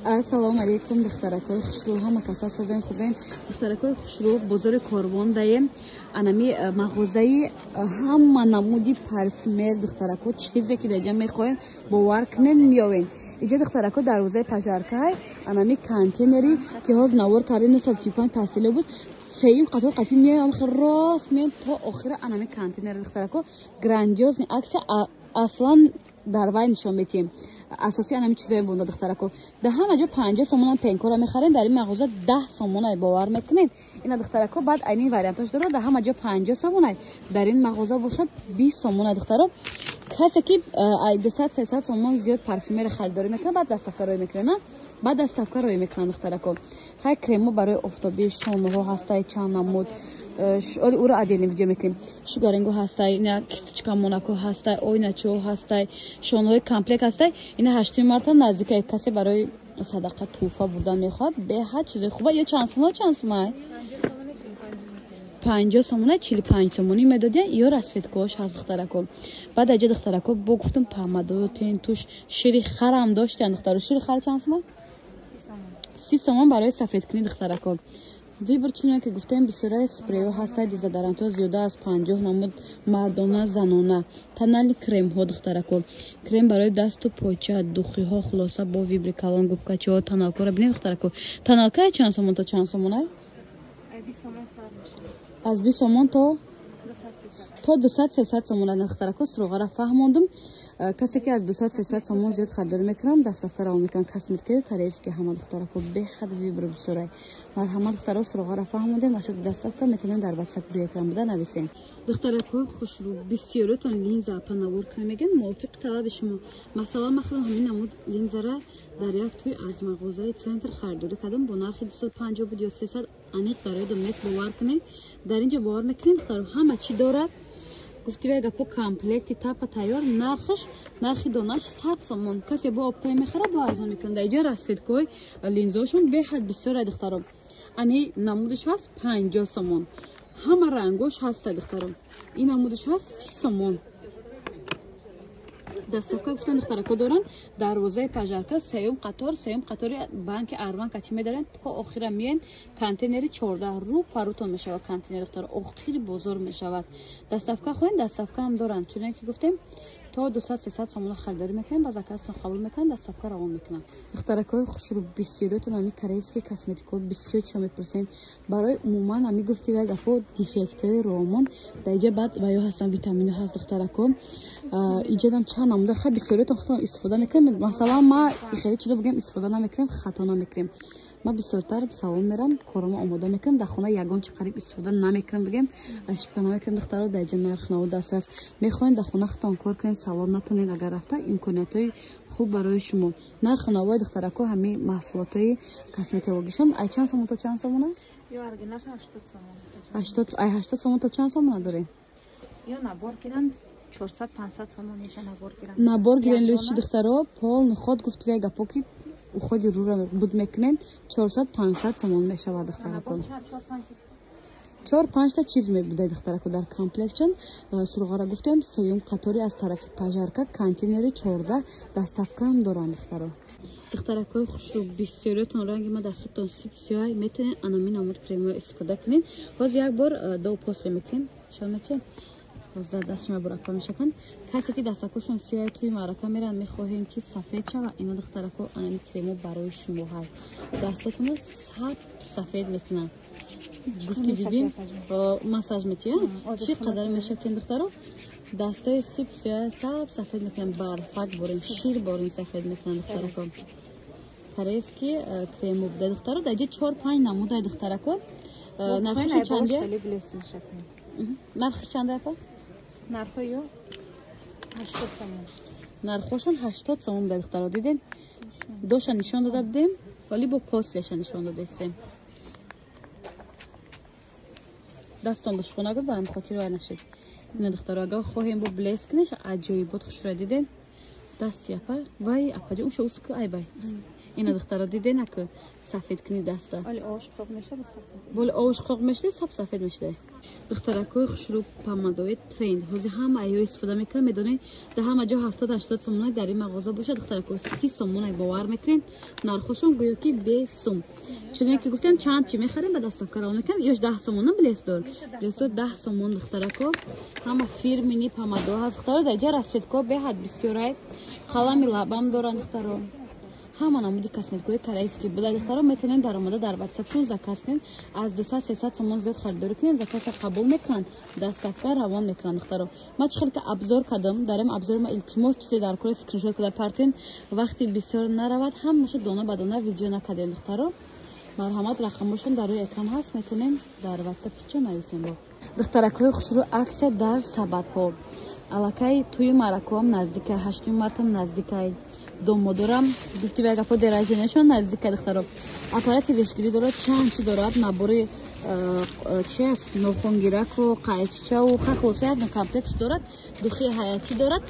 Ассалому алейкум, духтаракои хушрӯ, ҳама каса созем хубем. Духтаракои хушрӯ, бозори Корвон даем. Анами мағозаи ҳама намуди парфюмер духтарако чизе ки даҷа мехоҳем бовар кунен миёвем. Иҷа духтарако дарвозаи пажаркай анами контейнери ки ҳоз навор кардем 935 пастиле буд. Сеюм қатор қатӣ миёем рост миёем то охира анами контейнери духтарако грандиозни акса аслан дар вай нишон метиҳем. Асоси анами чизои бунда духтарако да ҳама ҷо 50 сомона пенкора мехарем, дар ин мағоза 10 сомона бовар мекунем. Ина духтарако баъд айнин варианташ дорад, да ҳама ҷо 50 сомона, дар ин мағоза бошад 20 сомона духтаро. Касе ки 200-300 сомон зиёд парфюмер харидорӣ мекунад, баъд даставка рӯй мекунад, баъд даставка рӯй мекунад духтарако. Хай кремо барои офтобӣ, шонаҳо ҳастай чанд намуд, оли ура отдельно видео мекунем. Шугаринго ҳастай, ина кисточка монако ҳастай, ойначо ҳастай, шонаҳои комплект ҳастай. Ина 8 марта наздика касе барои садақа туҳфа бурдан мехоҳад, беҳад чизои хуба. Ё чанд сомона, чанд сомона? 50 сомона, 45 сомони медодия, ё расветкош ҳаст духтарако. Баъд аҷа духтарако бо гуфтам помадо, тентуш, шири харам доштан духтаро. Шири хар чанд сомон? 30 сомон барои сафедкунӣ духтарако. Вибор чиное ки гуфтем бисёраи спрейҳо ҳастад, дезодорантҳо зиёда аз 50 намуд мардона, занона, тональни кремҳо духтарако. Крем барои дасту пойча, духиҳо, хулоса бо вибри калон, губкачиҳо, тоналкаро бинем духтарако. Тоналка чанд сомон то чанд сомона? 20 сомон сар мешавад. Аз 20 сомон то 200-300 сомона духтарако. Сроғара фаҳмондум. Касе ки аз 200-300 сомон зиёд харидорӣ мекунам, даставка раво мекунам. Косметикаи корейски ҳама духтарако беҳад вибро бисёрай. Марҳама духтаро сроғара фаҳмондем, нашуд даставка метавонем дар WhatsApp рӯи экран буда нависем. Духтаракои хушрӯ, бисёротон линза апанавор кунем мегӯян, мувофиқ талаби шумо. Масалан махлам ҳамин намуд линзара дар як туи аз мағозаи центр харидорӣ кардам, бо нархи 250 буд ё 300, аниқ дарои домес бовар кунем. Дар инҷа бовар мекунем духтаро, ҳама чӣ дорад. Гуфтивай гапо комплекти тапа тайёр, нархи донаш 100 сомон. Касе бо обтай мехара, бо арзон мекунад. Дар инҷа расветкои линзаошон беҳад бисёрай духтаро. Ани намудаш ҳаст 50 сомон. Ҳама рангош ҳаста духтаро. Ин намудаш ҳаст 30 сомон. Даставка гуфтан духтарако доранд, дарвозаи пажарка сеюм қатори банки Арван качи медоранд, то охира миёем контейнери 14 рӯ парутон мешавад контейнери духтаро, охири бозор мешавад. Даставка хоҳем, даставка ҳам доранд. Чуне ки гуфтем то 200-300 сомона харидорӣ мекунем, ба заказтон қабул мекунанд, даставка равон мекунанд. Духтаракои хушрӯ, бисёротон ами корейски косметикҳо бисёр чо мепурсен. Барои умуман ами гуфтивай гапо дефектҳои ромон даиҷа баъд ва ё ҳастан витамино ҳаст духтарако. Иҷодам чанд намуда хай бисёротон худтон истифода мекунем. Масалан ма ихели чизо бигем истифода намекунем, хато намекунем. Ма бисёртар салон мерам, коромо омода мекунем, дар хона ягонча қариб истифода намекунем бигем, ашка намекунем духтаро, даиҷа нархнаво дастрас. Мехоҳем дар хона худтон кор кунед, салон натонед, агар рафта имкониятҳои хуб барои шумо. Нархнавои духтарако ҳами маҳсулотҳои косметологишон ай чанд сомон то чанд сомона? Ё аргинаш 80 сомон. 80 сомон то чанд сомона дорем? Ё набор гиранд 400-500 сомон меша набор гиранд. Набор гирен лӯчи духтаро, пол ниход гуфтивай гапо ки уходи рура буд мекунен 400-500 сомон мешавад духтарако. 4-5 та чиз мебудай духтарако дар комплектшон. Сроғара гуфтем сеюм қатори аз тарафи пажарка контейнери 14 даставка ҳам доранд духтаро. Духтаракои хушрӯ, бисёротон ранги ма дастотон сиёҳ метавонед анами намуд кремҳо истифода кунед. ҳозир як бор до после мекунем шон метавонед ҳозир даст шумо бурапа мешаканд. Касе ки дастакошон сиёҳ туи маърака меран мехоҳем ки сафед шава, ина духтарако анами кремо барои шумо ҳай. Дастотон сафед мекунад. гуфти бибим массаж метиҳа чӣ қадар мешакин духтаро. Дастаи сип сиёҳ сафед мекунад, барфак борин, шир борин сафед мекунад духтарако. корейски кремо буда духтаро. Дар ҷа 4-5 намудай духтарако. Нархи чандия? Нархи чанда апа? Нархо ё 80 сомон. Нархошон 80 сомон буда духтаро. Дидем? Доша нишон дода будем, вали бо послеша нишон додастем. Дастон бошко нагӯ, ба ҳам хотир вай нашед. Ина духтаро агар хоҳем бо блеск кунеш аҷоибот хушрӯя. Дидем? Дасти апа, вай апа ҷон уша уску ай бай. اینا دخترا دیدین اکو سفید کنی دسته ولی آشقاق میشه به سبز ولی آشقاق میشه سفید میشه دخترا کوی خوشرو پامادوی ترند هزی هم ایو استفاده میکنه میدونین ده همه جا 70-80 سومون در این مغازه باشه دخترا کو 30 سومون باور میکنین نرخشون گویا که 20 سوم چون که گفتم چند چی میخریم به دستکارا میکنم یوش 10 سومون بلیستور 10 سومون دخترا کو همه فیرمینی پامادو هست دخترا در راسفید کو به حد بسیار قلم لبام دارن دخترا همه نمودی کسمتیکوی корейский буде دخترا میتونین در اومده در واتساپشون زکاس کنین از 200-300 سومون زیاد خریداری کنین زکاس قبول میکنن دستکار روان میکنن دخترا ما چخیل که ابزار کردم دارم ابزار ما التماس چیزی در کل اسکرین شات کردم پارتین وقتی بسیار نرود هم میشه دونه به دونه ویدیو نکردیم دخترا مرحمت رقمشون در روی اکران هست میتونین در واتساپ چه نویسین با دخترا کوی خوشرو عکس در سبد ها الکای توی مرکم نزدیک 8 مارتم نزدیکای домодорам гуфти вега по дераженешон наздик духтаро аппарати решгири дорад чанд чи дорад набори чест нохонгираку qaychichau хахосият на комплект дорад духи ҳаятӣ дорад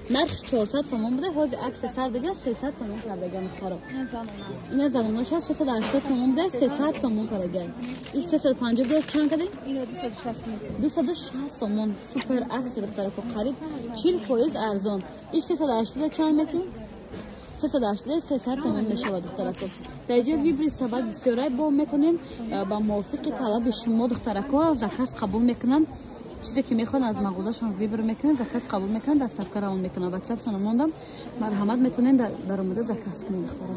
нархи 400 сомон буда ҳозир акс сар бега 300 сомон кардаган духтаро ина занунаша 380 сомон буда 300 сомон кардаган иш 350 буда чанд кади اینو 260 260 сомон супер акс духтаро қариб 40% арзон иш 380 чанд метин 300 сомон мешавад духтарако даҷа вибри сабад бисёрай бо метонен ба мувофиқи талаби шумо духтарако заказ қабул мекунанд чизе ки мехоҳанд аз мағозашон вибр мекунанд заказ қабул мекунанд доставка равон мекунанд ватсапшон мондам марҳамат метонен дар омада заказ кунед духтаро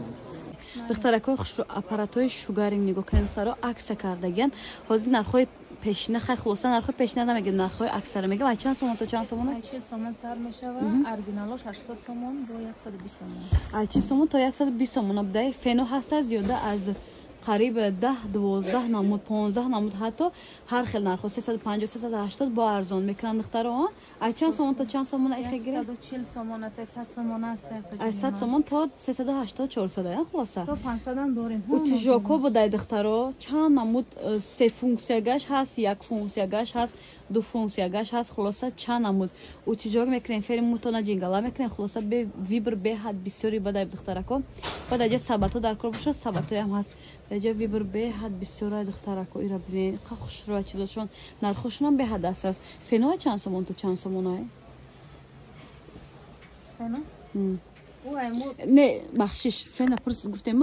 духтарако хушро аппаратҳои шугаринг нигоҳ кунед духтаро акса кардаган ҳозир нархҳои пешина хай хулоса нархҳои пешина намегӯям нархҳои аксара мегӯям ай чанд сомон то чанд сомон 40 сомон сар мешава оригиналош 80 сомон бо 120 сомон ай 40 сомон то 120 сомон буда фено ҳаста зиёда аз қариб 10-12 намуд 15 намуд ҳатто ҳар хел нархҳо 350-380 бо арзон мекунанд духтаро ай чанд сомон то чанд сомон ай фикр 140 сомон аст 100 сомон аст ай 100 сомон то 380-400 я хулоса то 500 ам дорем утижоко будай духтаро чанд намуд се функсиягаш ҳаст як функсиягаш ҳаст ду функсиягаш ҳаст хулоса чанд намуд утижок мекунем фери мутона ҷингала мекунем хулоса бе вибр бе ҳад бисёри бадай духтарако бадай ҷа сабато дар кор бошад сабатоям ҳаст даҷа вибр бе ҳад бисёрай духтарако ира бинед қа хушро чизошон нархошонам бе ҳад аст феноа чанд сомон то чанд сомонай фено не бахшиш фена пурс гуфтем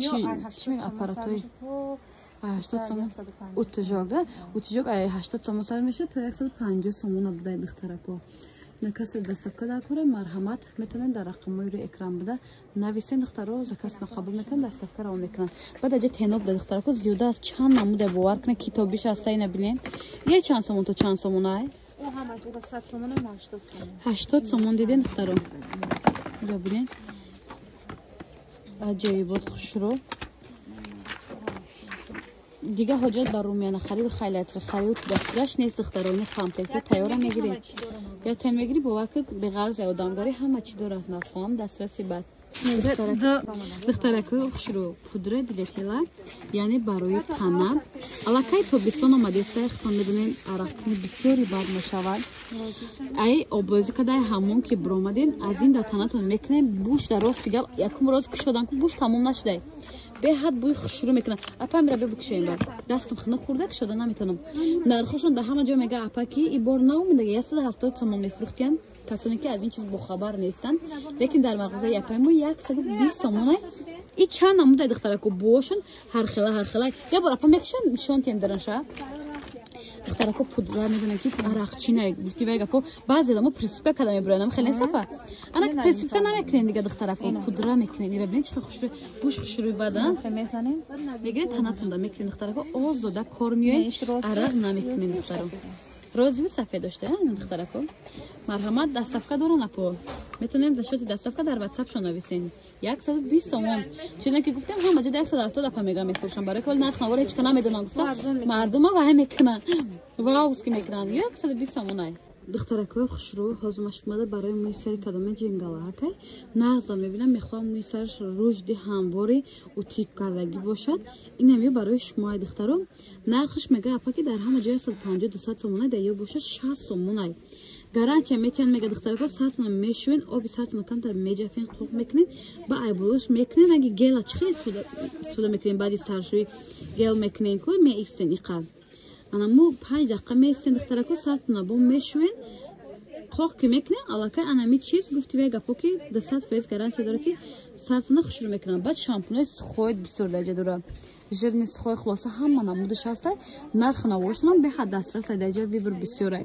чи аппаратои 80 сомон утижок да утижок ай 80 сомон сар меша то 150 сомон будай духтарако накаси доставка дар кора марҳамат метонен дар рақамҳои рӯи экран буда нависен духтаро закасна қабул мекунанд доставка равон мекунанд баъд аҷа теноб да духтарако зиёда аз чанд намуда бовар кунед китобиш аста ина бинен я чанд сомон то чанд сомон ай о ҳамаҷ 100 сомон 80 сомон 80 сомон диден духтаро ира бинен аҷоибот хушро دیگه حاجت بر رومیان خرید خیلی اتر خرید دستگاهش نیست دخترانی کامپلیت تیار میگیری یا تن میگیری با وقت به غرض آدمگاری همه چی دارد نرخوام دسترسی بد دخترکوی خوشرو پودر دیلیتیلا یعنی برای تنه الکای تو بیستان آمده است اختان میدونین عرقی بسیاری بد میشود ای آبازی کدای همون که برآمدین از این دتناتون میکنین بوش در راست دیگه یکم راست کشیدن که بوش تمام نشده به حد بوی شروع میکنه اپا میره بکشیم بعد دستم خنده خورده کشیده نمیتونم نرخشون در همه جا میگه اپا کی ای بار نو میگه 170 سوم میفروختین کسانی که از این چیز بخبر نیستن لیکن در مغازه اپا مو 120 سومونه ای چند نموده دخترکو بوشون هر خلا یا بار اپا میکشن نشون تیم درنشه دخترکو پودر میدونن که عرقچینه گفتی وای گپو بعضی دما پرسیپکا کلام میبرنم خیلی صفا انا پرسیپکا نمیکنین دیگه دخترکو پودر میکنین میره ببین چه خوشرو بوش خوشرو بدن میزنین میگه تناتون دا میکنین دخترکو آزاده کار میوین عرق نمیکنین دخترکو روزی سفید داشته دخترکو مرحمت دستافکا دارن اپو میتونیم داشتی دستافکا در واتساپ شو نویسین 120 سومون چون که گفتم همه جا 170 اپا میگم میفروشم برای کل نرخ نوار هیچ کنا میدونن گفتم مردم ها وهم میکنن واوس که میکنن 120 سومونای دخترکوی خوشرو هازمش اومده برای موی سری کدام جنگاله هکای نغزا میبینم میخوام موی سرش رشد همواری و تیک کردگی باشد این همیو برای شما دخترم نرخش میگه اپا که در همه جای 150-200 سومونای دیو باشه 60 سومونای гарантия метиан мега духтарако сартона мешвен оби сартона камтар меҷафин қуқ мекунин ба айбулуш мекунин аги гела чихи истифода мекунин баъди саршӯи гел мекунин ку меиксен иқал анаму 5 дақиқа меиксен духтарако сартона бо мешвен қоқ ки мекунин аллакай анами чиз гуфтиве гапо ки 200% гарантия дора ки сартона хушрӯ мекунан баъд шампунои сухоит бисёр дарҷа дора жирни сухой хулоса ҳама намудаш ҳастай нарх навошунам беҳад дастрас дарҷа вибр бисёрай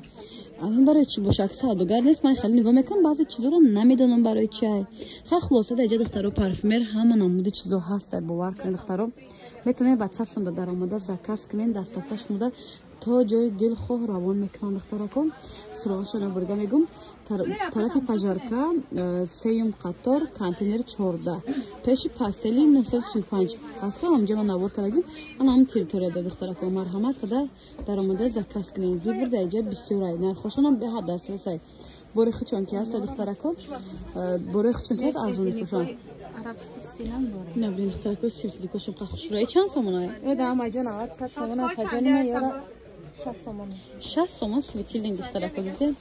ин барои чӣ боша савдогар нест ман хеле нигоҳ мекунам баъзе чизоро намедонам барои чиай ха хулоса дарҷа духтаро парфюмер ҳама намуди чизо ҳастай бовар кунед духтаро метавонед ватсапшонда даромада заказ кунед дастафта шумода то ҷои дилхоҳ равон мекунанд духтарако суроғашона бурда мегум тарафи пажарка сеюм қатор контейнер 14 пеши пастели 935 ҳаста ҳамҷа ман навор кардагим ана ҳам территорияда духтарако марҳамат када даромада заказ кунед вибр дарҷа бисёрай нархошонам беҳад дастрасай борихи чонки ҳаста духтарако борихи чонки ҳаст арзон мефурӯшанд арабский стилам дора набин духтарако светиликошон қахшурай чанд сомонае эда амаҷон 100 сомон таҷонина ёра 60 сомон 60 сомон светилинг духтарако дидед